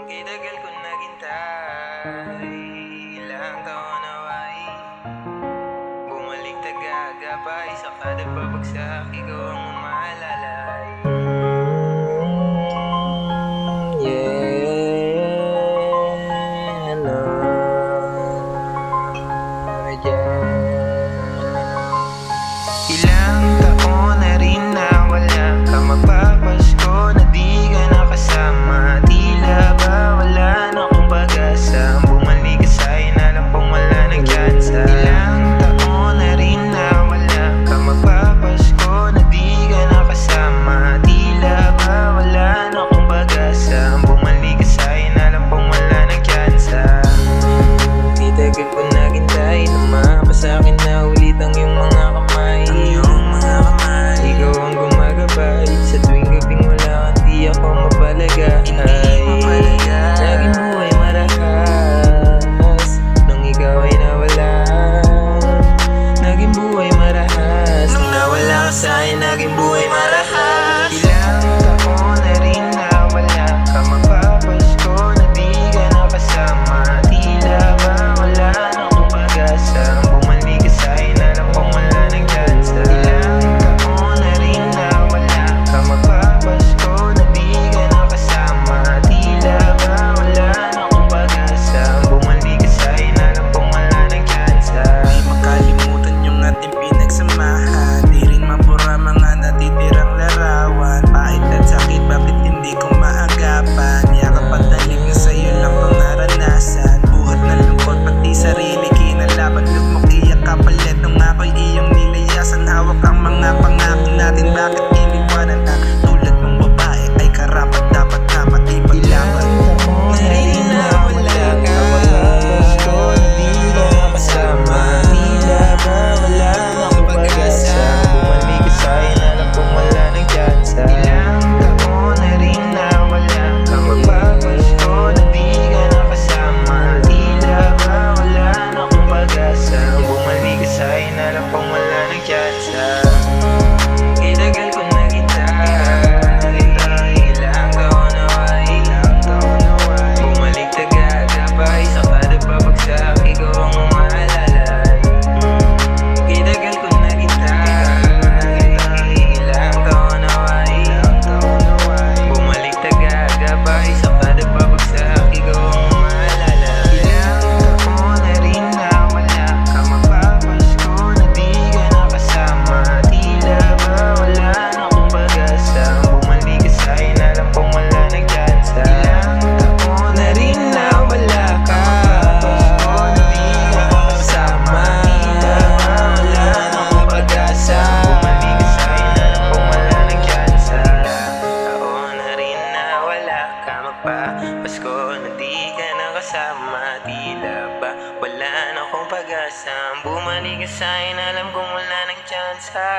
Kitagal ko naghintay, ilang taon naway bumalik tagagabay sa kada pabagsak, ikaw ang umalalay. Yeah, no, yeah. Ilang taon na rin nawala ka, magpapasko na di ka nakasama. Tila ba wala na akong pag-asa, bumalik ka sa'yo na lang kung wala ng tsansa. Ilang taon na rin nawala ka, magpapasko na di ka nakasama. Tila ba wala na akong pag-asa, bumalik ka sa'yo na lang kung wala ng tsansa. Titagal ko naghintay na mapasa'kin na ulit ang iyong mga kamay. Ikaw ang gumagabay sa tuwing gabing wala ka, di ako mapalagay. Laging buhay marahas nung ikaw ay nawala. Naging buhay marahas nung nawala ka sa'kin, naging buhay marahas. Ilang taon na rin nawala ka, magpapasko na di ka nakasama. Tila ba wala na akong pag-asa, bumalik ka sa'kin na lang kung wala ng tsansa. Ilang taon na rin nawala ka, magpapasko na di ka nakasama. Tila ba wala na akong pag-asa, bumalik ka sa'kin na lang kung wala ng tsansa. Di makalimutan yung ating pinagsamahan, di rin mapura mga natitirang larawan. Pait at sakit, bakit hindi ko maagapan? Yakap at talim na sa'yo lang pang naranasan. Buhat na lungkot, pati sarili kinalaban. Lugmok, iyak, kapalit ng ako'y iyong nilayasan. Hawak ang mga pangako natin, bakit iniwanan ang tulad mong babae ay karapat dapat na matibag laban. Na rin nawala ka, magpapasko na di ka nakasama. Tila ba wala na akong pag-asa, bumalik ka sa'yo na lang kung wala ng tsansa. Ilang taon na rin nawala ka, magpapasko na di ka nakasama. Tila ba wala na akong pag-asa, bumalik ka sa'yo na lang kung wala ng tsansa. Kitagal ko naghintay, ilang taon naway bumalik tagagabay sa kada pabagsak, ikaw ang umalalay. Kitagal ko naghintay, ilang taon naway bumalik tagagabay sa kada pabagsak, ikaw ang umalalay. Ilang taon na rin nawala ka, magpapasko na di ka nakasama. Tila ba wala na akong pag-asa, bumalik ka sa'yo na lang kung wala ng tsansa. Ilang taon na rin nawala ka, magpapasko na di ka nakasama. Tila ba wala na akong pag-asa, bumalik ka sa'yo na lang kung wala ng tsansa. Taon na rin nawala ka, magpapasko na di ka nakasama. Tila ba wala na akong pag-asa, bumalik ka sa'yo na alam kung wala ng tsansa.